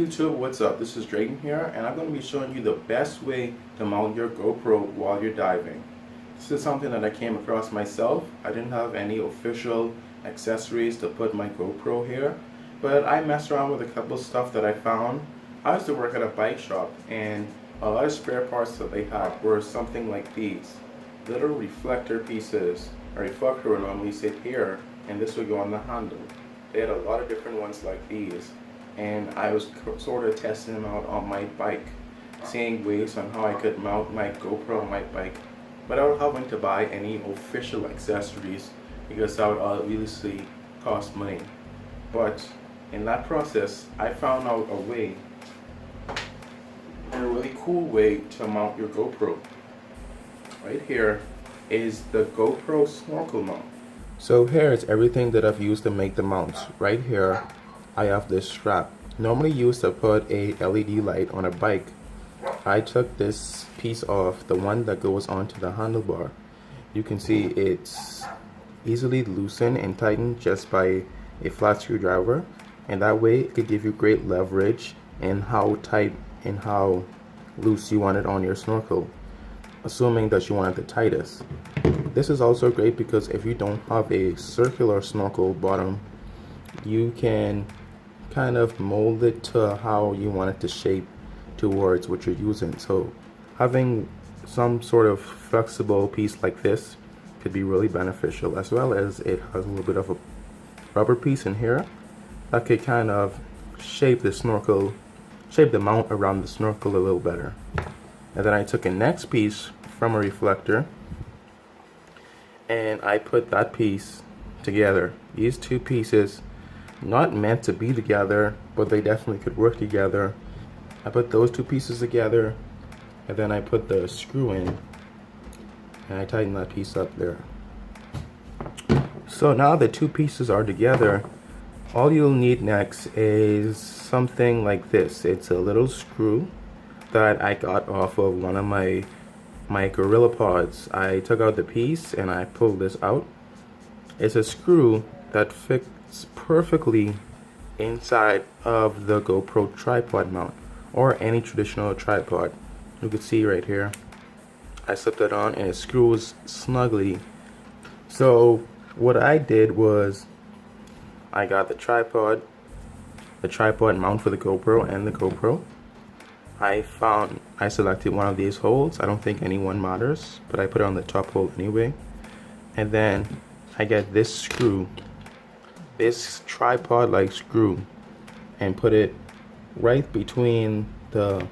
YouTube, what's up? This is Drayton here, and I'm going to be showing you the best way to mount your GoPro while you're diving. This is something that I came across myself. I didn't have any official accessories to put my GoPro here, but I messed around with a couple stuff that I found. I used to work at a bike shop, and a lot of spare parts that they had were something like these. Little reflector pieces. A reflector would normally sit here, and this would go on the handle. They had a lot of different ones like these, and I was sort of testing them out on my bike, seeing ways on how I could mount my GoPro on my bike without having to buy any official accessories, because that would obviously cost money. But in that process, I found out a way, a really cool way to mount your GoPro. Right here is the GoPro Snorkel mount. So here is everything that I've used to make the mounts. Right here I have this strap, normally used to put a LED light on a bike. I took this piece off, the one that goes onto the handlebar. You can see it's easily loosened and tightened just by a flat screwdriver, and that way it could give you great leverage in how tight and how loose you want it on your snorkel, assuming that you want it the tightest. This is also great because if you don't have a circular snorkel bottom, you can kind of mold it to how you want it to shape towards what you're using. So having some sort of flexible piece like this could be really beneficial, as well as it has a little bit of a rubber piece in here that could kind of shape the snorkel, shape the mount around the snorkel a little better. And then I took a next piece from a reflector and I put that piece together. These two pieces, not meant to be together, but they definitely could work together. I put those two pieces together, and then I put the screw in, and I tighten that piece up there. So now the two pieces are together. All you'll need next is something like this. It's a little screw that I got off of one of my Gorilla Pods. I took out the piece and I pulled this out. It's a screw that fits perfectly inside of the GoPro tripod mount, or any traditional tripod. You can see right here, I slipped it on and it screws snugly. So what I did was I got the tripod mount for the GoPro and the GoPro. I selected one of these holes. I don't think any one matters, but I put it on the top hole anyway. And then I get this screw, this tripod like screw, and put it right between the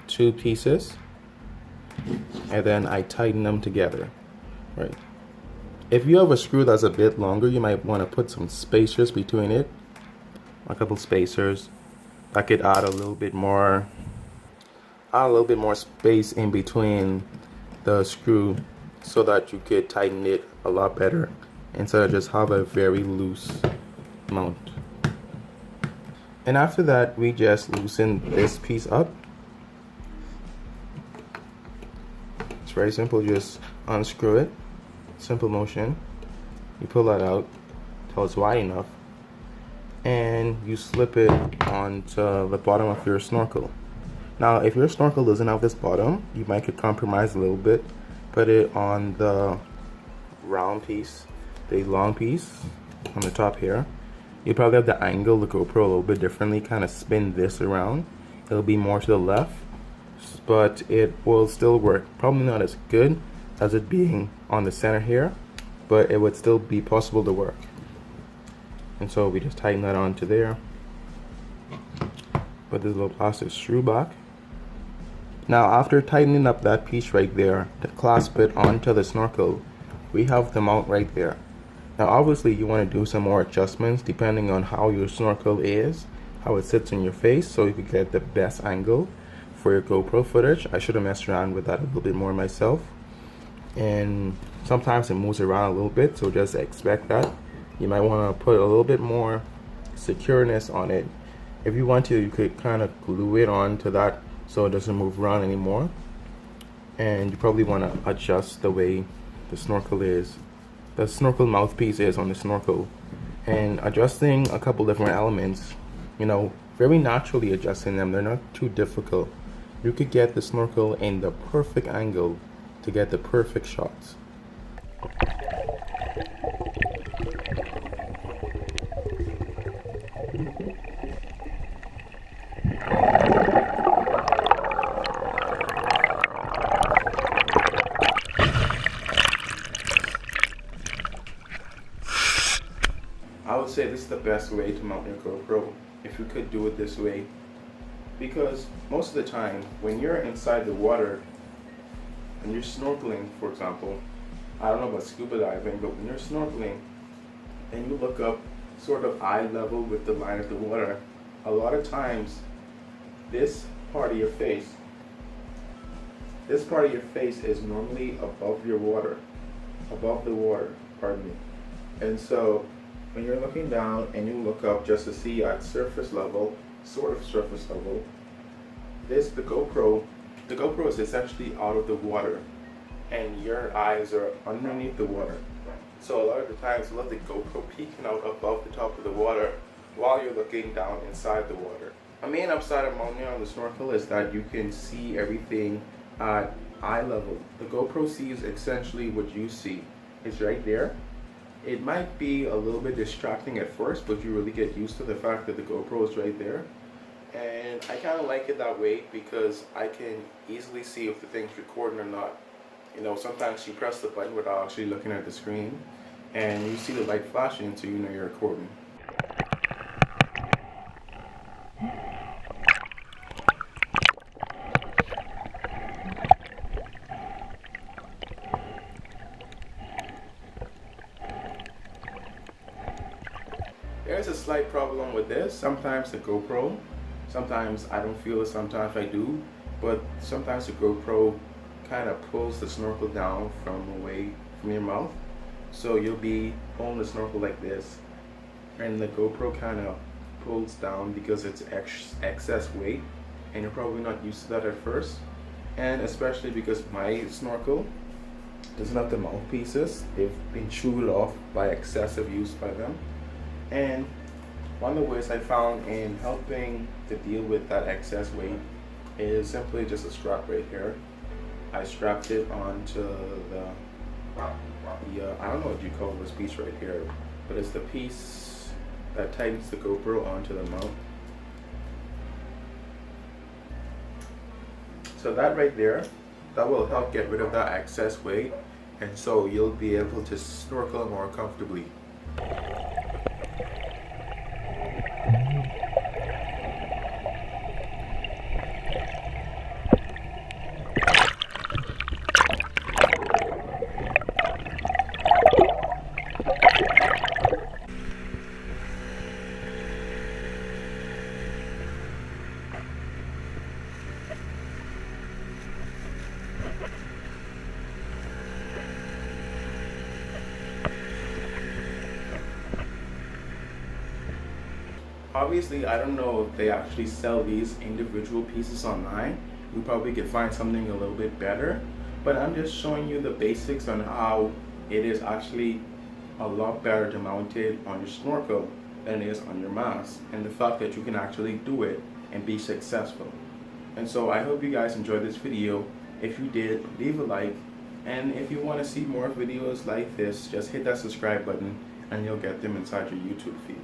two pieces, and then I tighten them together. Right. If you have a screw that's a bit longer, you might want to put some spacers between it, a couple spacers that could add a little bit more space in between the screw, so that you could tighten it a lot better instead of just have a very loose mount. And after that, we just loosen this piece up. It's very simple. Just unscrew it, simple motion. You pull that out till it's wide enough, and you slip it onto the bottom of your snorkel. Now if your snorkel doesn't have this bottom, you might could compromise a little bit. Put it on the round piece, the long piece on the top here. You probably have to angle the GoPro a little bit differently, kind of spin this around. It'll be more to the left, but it will still work. Probably not as good as it being on the center here, but it would still be possible to work. And so we just tighten that onto there. Put this little plastic screw back. Now after tightening up that piece right there to clasp it onto the snorkel, we have the mount right there. Now obviously you want to do some more adjustments depending on how your snorkel is, how it sits in your face, so you can get the best angle for your GoPro footage. I should have messed around with that a little bit more myself, and sometimes it moves around a little bit, so just expect that. You might want to put a little bit more secureness on it. If you want to, you could kind of glue it onto that so it doesn't move around anymore. And you probably want to adjust the way the snorkel mouthpiece is on the snorkel, and adjusting a couple different elements very naturally adjusting them. They're not too difficult. You could get the snorkel in the perfect angle to get the perfect shots. I would say this is the best way to mount your GoPro if you could do it this way, because most of the time when you're inside the water and you're snorkeling, for example, I don't know about scuba diving, but when you're snorkeling and you look up sort of eye level with the line of the water, a lot of times this part of your face is normally above the water, pardon me. And so when you're looking down and you look up just to see at surface level, sort of surface level, the GoPro is essentially out of the water and your eyes are underneath the water. So a lot of the times you'll have the GoPro peeking out above the top of the water while you're looking down inside the water. A main upside of mounting on the snorkel is that you can see everything at eye level. The GoPro sees essentially what you see. It's right there. It might be a little bit distracting at first, but you really get used to the fact that the GoPro is right there. And I kind of like it that way because I can easily see if the thing's recording or not. Sometimes you press the button without actually looking at the screen, and you see the light flashing, so you know you're recording. There's a slight problem with this. Sometimes the GoPro, sometimes I don't feel it, sometimes I do, but sometimes the GoPro kind of pulls the snorkel down from away from your mouth. So you'll be holding the snorkel like this, and the GoPro kind of pulls down because it's excess weight, and you're probably not used to that at first. And especially because my snorkel doesn't have the mouthpieces, they've been chewed off by excessive use by them. And one of the ways I found in helping to deal with that excess weight is simply just a strap right here. I strapped it onto the I don't know what you call this piece right here, but it's the piece that tightens the GoPro onto the mount. So that right there, that will help get rid of that excess weight, and so you'll be able to snorkel more comfortably. Obviously, I don't know if they actually sell these individual pieces online. You probably could find something a little bit better, but I'm just showing you the basics on how it is actually a lot better to mount it on your snorkel than it is on your mask, and the fact that you can actually do it and be successful. And so I hope you guys enjoyed this video. If you did, leave a like, and if you want to see more videos like this, just hit that subscribe button and you'll get them inside your YouTube feed.